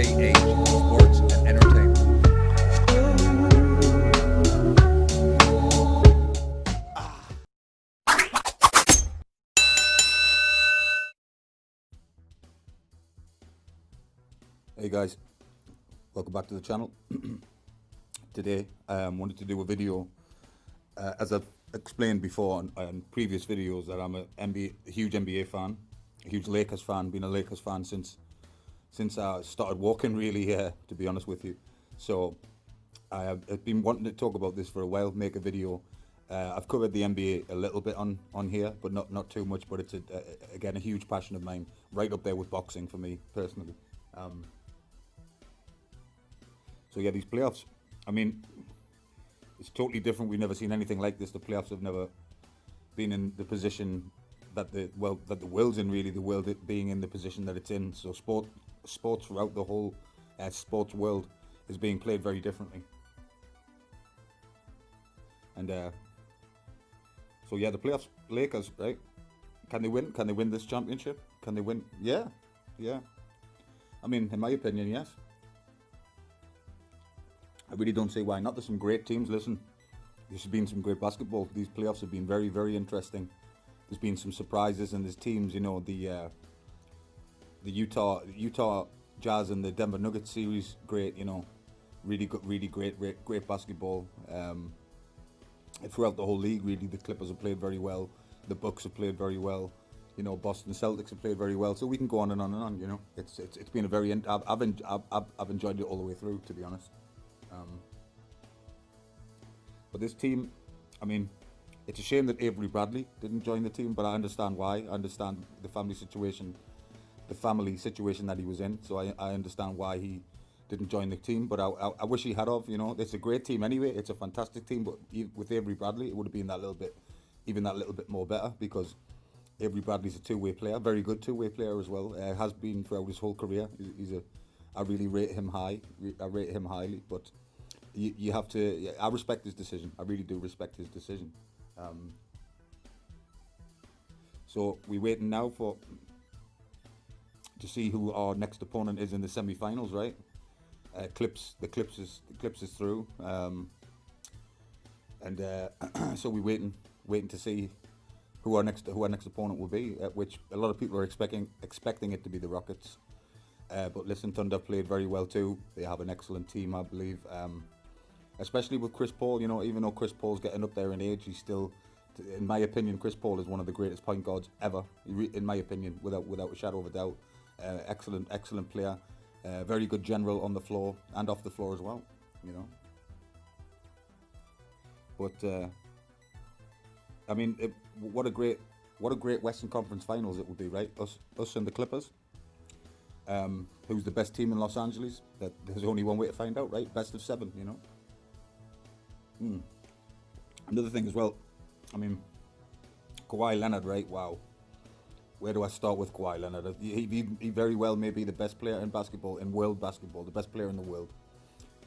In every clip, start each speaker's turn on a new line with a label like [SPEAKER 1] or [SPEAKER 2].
[SPEAKER 1] MJH Sports and Entertainment.
[SPEAKER 2] Hey guys, welcome back to the channel. Today I wanted to do a video, as I've explained before on previous videos, that I'm a huge NBA fan, a huge Lakers fan, been a Lakers fan since I started walking really, to be honest with you. So I've been wanting to talk about this for a while, make a video. I've covered the NBA a little bit on here, but not too much, but it's again a huge passion of mine, right up there with boxing for me personally. So yeah, these playoffs, I mean, it's totally different. We've never seen anything like this. The playoffs have never been in the position that the world's in, really, the world being in the position that it's in. So sports throughout the whole sports world is being played very differently. And so yeah, the playoffs, Lakers, right? Can they win? Can they win this championship? Can they win? Yeah. I mean, in my opinion, yes. I really don't see why not. There's some great teams. Listen, there's been some great basketball. These playoffs have been very, very interesting. There's been some surprises, and there's teams, you know, the Utah Jazz and the Denver Nuggets series, great, you know, really good, really great basketball. Throughout the whole league, really, the Clippers have played very well. The Bucks have played very well. You know, Boston Celtics have played very well. So we can go on and on and on. You know, it's been a very I've enjoyed it all the way through, to be honest. But this team, I mean, it's a shame that Avery Bradley didn't join the team, but I understand why. I understand the family situation that he was in. So I understand why he didn't join the team, but I wish he had of. You know, it's a great team anyway. It's a fantastic team, but with Avery Bradley, it would have been that little bit more better, because Avery Bradley's a two-way player, very good two-way player as well. Has been throughout his whole career. I really rate him high. I rate him highly, but you have to. I respect his decision. I really do respect his decision. So we're waiting now to see who our next opponent is in the semi-finals, right? The Clips is through, and so we're waiting to see who our next opponent will be. Which a lot of people are expecting it to be the Rockets. But listen, Thunder played very well too. They have an excellent team, I believe. Especially with Chris Paul, you know, even though Chris Paul's getting up there in age, he's still, in my opinion, Chris Paul is one of the greatest point guards ever, in my opinion, without a shadow of a doubt. Excellent player, very good general on the floor and off the floor as well, you know. But I mean, what a great Western Conference Finals it would be, right? Us and the Clippers. Who's the best team in Los Angeles? There's only one way to find out, right? Best of 7, you know. Another thing as well, I mean, Kawhi Leonard, right? Wow. Where do I start with Kawhi Leonard? He very well may be the best player in basketball, in world basketball, the best player in the world.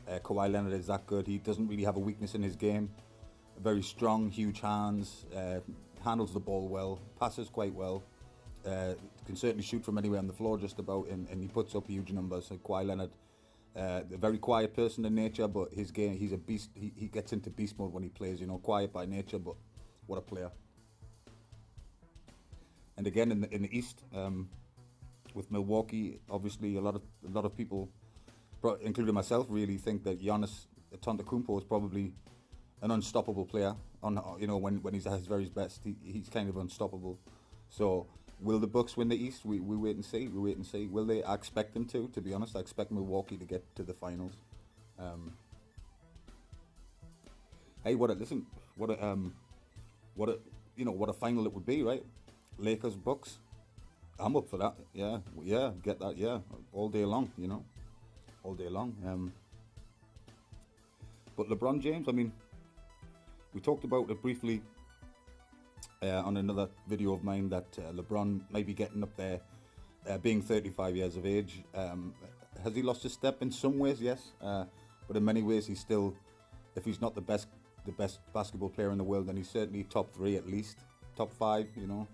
[SPEAKER 2] Kawhi Leonard is that good. He doesn't really have a weakness in his game. Very strong, huge hands, handles the ball well, passes quite well. Can certainly shoot from anywhere on the floor just about, and he puts up huge numbers. So Kawhi Leonard, a very quiet person in nature, but his game, he's a beast. He gets into beast mode when he plays, you know, quiet by nature, but what a player. And again, in the East, with Milwaukee, obviously a lot of people, including myself, really think that Giannis Antetokounmpo is probably an unstoppable player. You know, when he's at his very best, he's kind of unstoppable. So will the Bucks win the East? We wait and see. Will they? I expect them to be honest. I expect Milwaukee to get to the finals. Hey, what a final it would be, right? Lakers Bucks. I'm up for that. Yeah, get that. Yeah, all day long. You know, all day long. But LeBron James, I mean, we talked about it briefly on another video of mine, that LeBron may be getting up there, being 35 years of age. Has he lost his step in some ways? Yes, but in many ways he's still, if he's not the best basketball player in the world, then he's certainly top 3 at least, top 5. You know,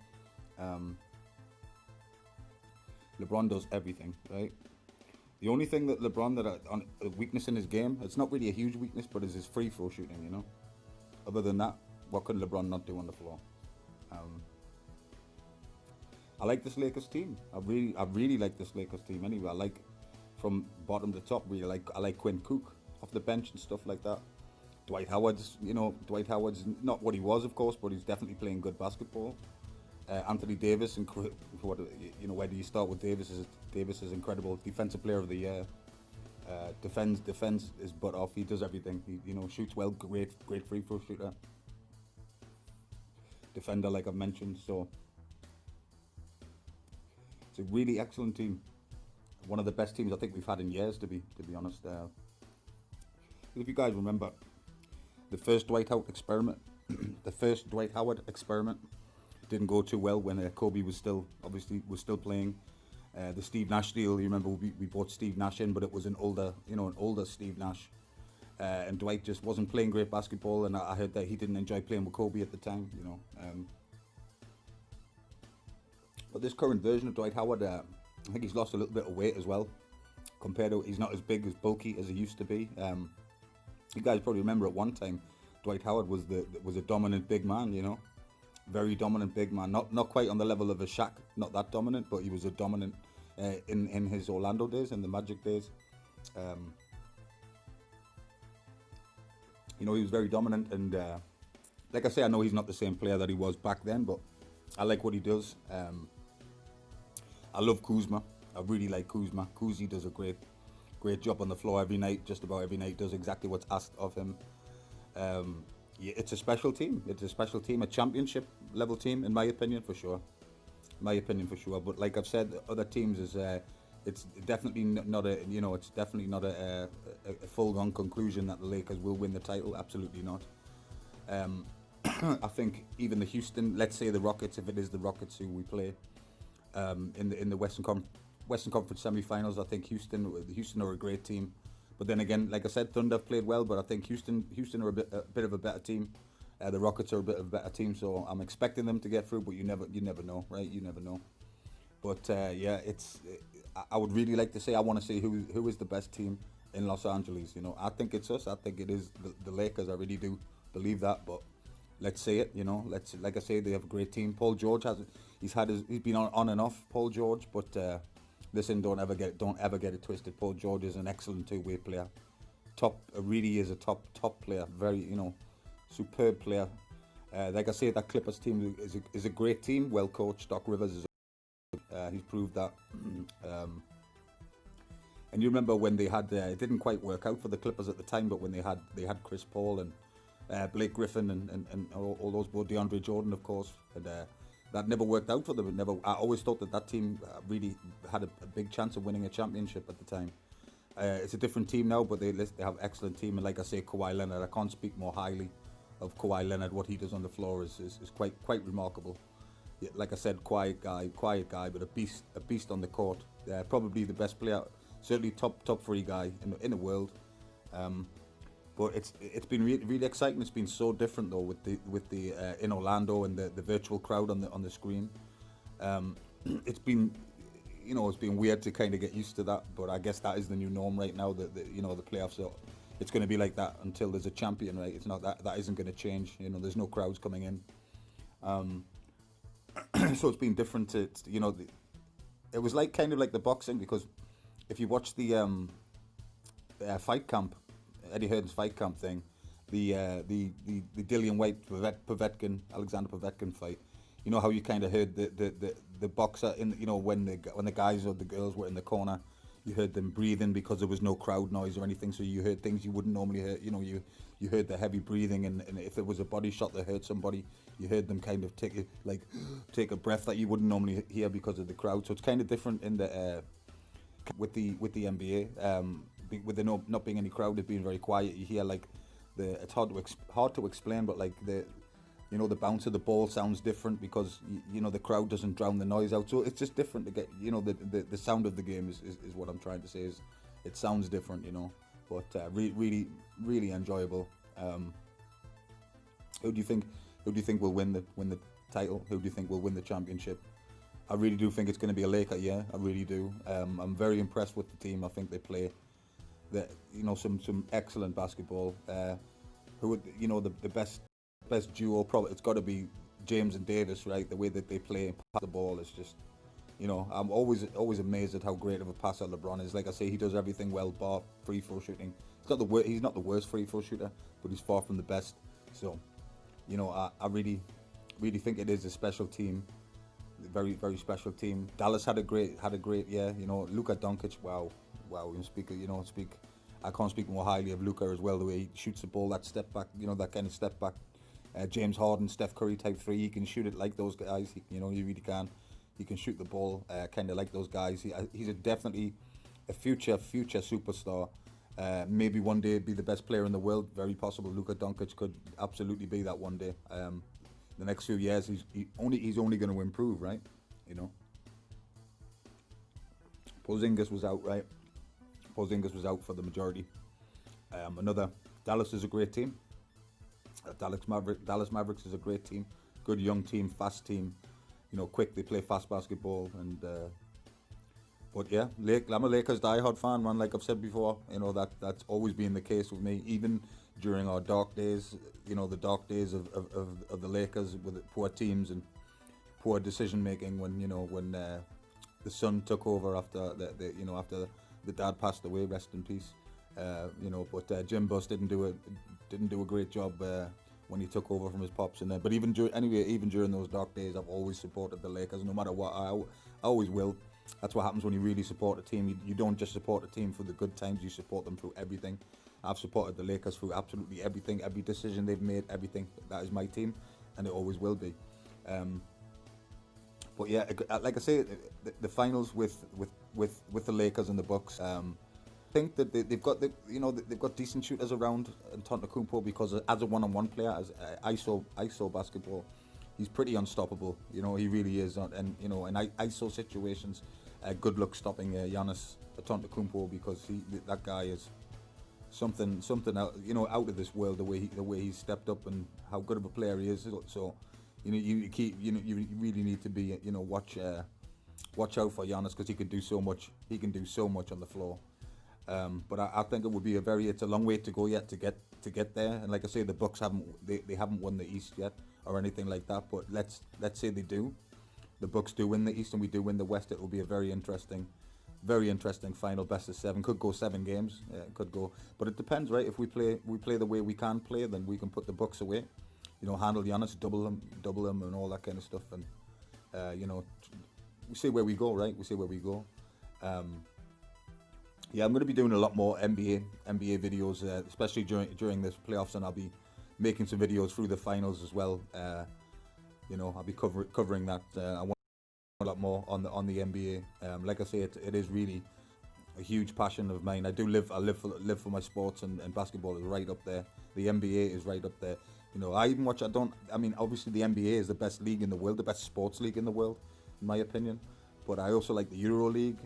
[SPEAKER 2] LeBron does everything, right? The only thing that LeBron on a weakness in his game, it's not really a huge weakness, but is his free throw shooting. Other than that, what could LeBron not do on the floor? Um, I like this Lakers team. I really like this Lakers team. Anyway, I like from bottom to top. I like Quinn Cook off the bench and stuff like that. Dwight Howard's not what he was, of course, but he's definitely playing good basketball. Anthony Davis, where do you start with Davis? Davis is incredible, defensive player of the year. Defends his butt off. He does everything. He shoots well. Great free throw shooter. Defender, like I've mentioned. So it's a really excellent team. One of the best teams I think we've had in years, to be honest. If you guys remember the first Dwight Howard experiment, didn't go too well when Kobe was still playing. The Steve Nash deal, you remember we bought Steve Nash in, but it was an older Steve Nash, and Dwight just wasn't playing great basketball, and I heard that he didn't enjoy playing with Kobe at the time. But this current version of Dwight Howard, I think he's lost a little bit of weight as well. Compared to, he's not as big, as bulky as he used to be. You guys probably remember at one time, Dwight Howard was a dominant big man. Very dominant big man. Not quite on the level of a Shaq, not that dominant, but he was a dominant in his Orlando days, in the Magic days. He was very dominant, and like I say, I know he's not the same player that he was back then, but I like what he does. I love Kuzma. I really like Kuzma. Kuzi does a great job on the floor every night, just about every night, does exactly what's asked of him. Yeah, it's a special team. A championship level team, in my opinion, for sure. But like I've said, other teams it's definitely not a foregone conclusion that the Lakers will win the title. Absolutely not. I think even the Houston, let's say the Rockets, if it is the Rockets who we play in the Western Conference semi-finals, I think Houston are a great team. But then again, like I said, Thunder have played well, but I think Houston are a bit of a better team. The Rockets are a bit of a better team, so I'm expecting them to get through. But you never know, right? You never know. But yeah, I would really like to say, I want to say who is the best team in Los Angeles. I think it's us. I think it is the Lakers. I really do believe that. But let's say it. Like I say, they have a great team. Paul George he's been on and off. Paul George, but. Listen, don't ever get it twisted. Paul George is an excellent two-way player. Really is a top player. Very, superb player. Like I say, that Clippers team is a great team. Well coached. Doc Rivers he's proved that. And you remember when they had it didn't quite work out for the Clippers at the time, but when they had Chris Paul and Blake Griffin and all those both, DeAndre Jordan, of course, and. That never worked out for them. I always thought that team really had a big chance of winning a championship at the time. It's a different team now, but they have an excellent team. And like I say, Kawhi Leonard, I can't speak more highly of Kawhi Leonard. What he does on the floor is quite remarkable. Yeah, like I said, quiet guy, but a beast on the court. Probably the best player, certainly top 3 guy in the world. But it's been really exciting. It's been so different though with the in Orlando and the virtual crowd on the screen. It's been weird to kind of get used to that, but I guess that is the new norm right now. The playoffs are, it's going to be like that until there's a champion, right? It's not that isn't going to change. There's no crowds coming in. So it's been different it was kind of like the boxing, because if you watch the fight camp. Eddie Hearn's fight camp thing, the Dillian White Alexander Povetkin fight. You know how you kind of heard the boxer in when the guys or the girls were in the corner, you heard them breathing because there was no crowd noise or anything, so you heard things you wouldn't normally hear. You heard the heavy breathing, and if there was a body shot that hurt somebody, you heard them kind of take a breath that you wouldn't normally hear because of the crowd. So it's kind of different in the with the NBA. With there not being any crowd, it being very quiet, you hear it's hard to explain, but the bounce of the ball sounds different because the crowd doesn't drown the noise out. So it's just different to get the sound of the game is what I'm trying to say. Is it sounds different, but really enjoyable. Who do you think will win the title? Who do you think will win the championship? I really do think it's going to be a Laker year. I really do. I'm very impressed with the team. I think they play some excellent basketball. Who would the best duo? Probably it's got to be James and Davis, right? The way that they play and pass the ball is just, I'm always amazed at how great of a passer LeBron is. Like I say, he does everything well, bar free throw shooting. He's not the worst free throw shooter, but he's far from the best. So, I really think it is a special team, very very special team. Dallas had a great year. Luka Doncic, wow. Speak. I can't speak more highly of Luka as well. The way he shoots the ball, that step back, that kind of step back. James Harden, Steph Curry type three. He can shoot it like those guys. He really can. He can shoot the ball kind of like those guys. He's definitely a future superstar. Maybe one day be the best player in the world. Very possible. Luka Doncic could absolutely be that one day. The next few years, he's only going to improve, right? Porzingis was out, right? Porzingis was out for the majority. Dallas is a great team. Dallas Mavericks is a great team. Good young team, fast team. Quick. They play fast basketball, and but yeah, I'm a Lakers diehard fan, man. Like I've said before, that's always been the case with me. Even during our dark days, the dark days of the Lakers with poor teams and poor decision making. When the son took over after after the dad passed away, rest in peace. But Jim Buss didn't do a great job when he took over from his pops. But even during those dark days, I've always supported the Lakers, no matter what. I always will. That's what happens when you really support a team. You don't just support a team for the good times, you support them through everything. I've supported the Lakers through absolutely everything, every decision they've made, everything. That is my team, and it always will be. But yeah, like I say, the finals with the Lakers and the Bucks. I think that they've got decent shooters around Antetokounmpo, because as a one-on-one player, as ISO basketball, he's pretty unstoppable. He really is. And in ISO situations, good luck stopping Giannis Antetokounmpo, because that guy is something out of this world. The way he's stepped up and how good of a player he is. So you really need to be watch out for Giannis, because he can do so much. He can do so much on the floor. But I think it would be it's a long way to go yet to get there. And like I say, the Bucks haven't won the East yet or anything like that. But let's say they do. The Bucks do win the East and we do win the West. It will be a very interesting final, best of 7. Could go 7 games. Could go, but it depends, right? If we play the way we can play, then we can put the Bucks away. Handle Giannis, double him, and all that kind of stuff. And we see where we go, right? We see where we go. Yeah, I'm going to be doing a lot more NBA videos, especially during this playoffs, and I'll be making some videos through the finals as well. I'll be covering that. I want a lot more on the NBA. Like I say, it is really a huge passion of mine. I live for my sports, and basketball is right up there. The NBA is right up there. I even watch. Obviously the NBA is the best league in the world, the best sports league in the world, in my opinion. But I also like the Euro League,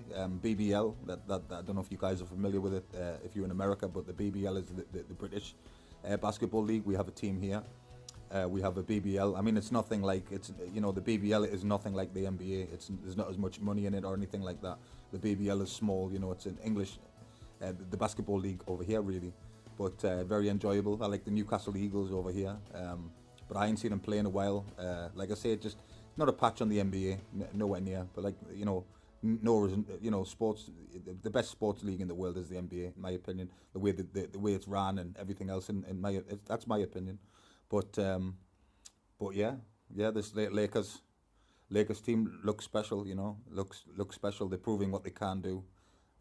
[SPEAKER 2] BBL. That I don't know if you guys are familiar with it. If you're in America, but the BBL is the British basketball league. We have a team here. We have a BBL. It's nothing like the BBL is nothing like the NBA. There's not as much money in it or anything like that. The BBL is small. It's an English, the basketball league over here really, but very enjoyable. I like the Newcastle Eagles over here, but I ain't seen them play in a while. Like I say, it just not a patch on the NBA, nowhere near. But sports. The best sports league in the world is the NBA, in my opinion. The way it's ran and everything else, that's my opinion. But yeah, this Lakers team looks special. Looks special. They're proving what they can do.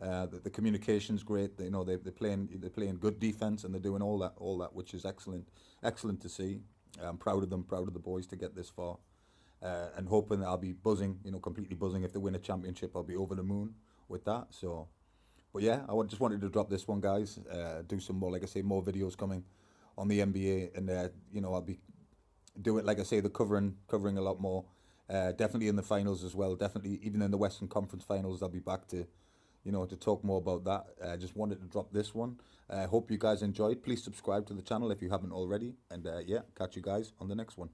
[SPEAKER 2] The communication's great. They're playing good defense, and they're doing all that, which is excellent to see. I'm proud of them, proud of the boys to get this far. And hoping that I'll be buzzing, completely buzzing. If they win a championship, I'll be over the moon with that. So, but yeah, I just wanted to drop this one, guys. Do some more, like I say, more videos coming on the NBA, and I'll be doing, like I say, the covering a lot more. Definitely in the finals as well. Definitely even in the Western Conference Finals, I'll be back to talk more about that. I just wanted to drop this one. I hope you guys enjoyed. Please subscribe to the channel if you haven't already, and yeah, catch you guys on the next one.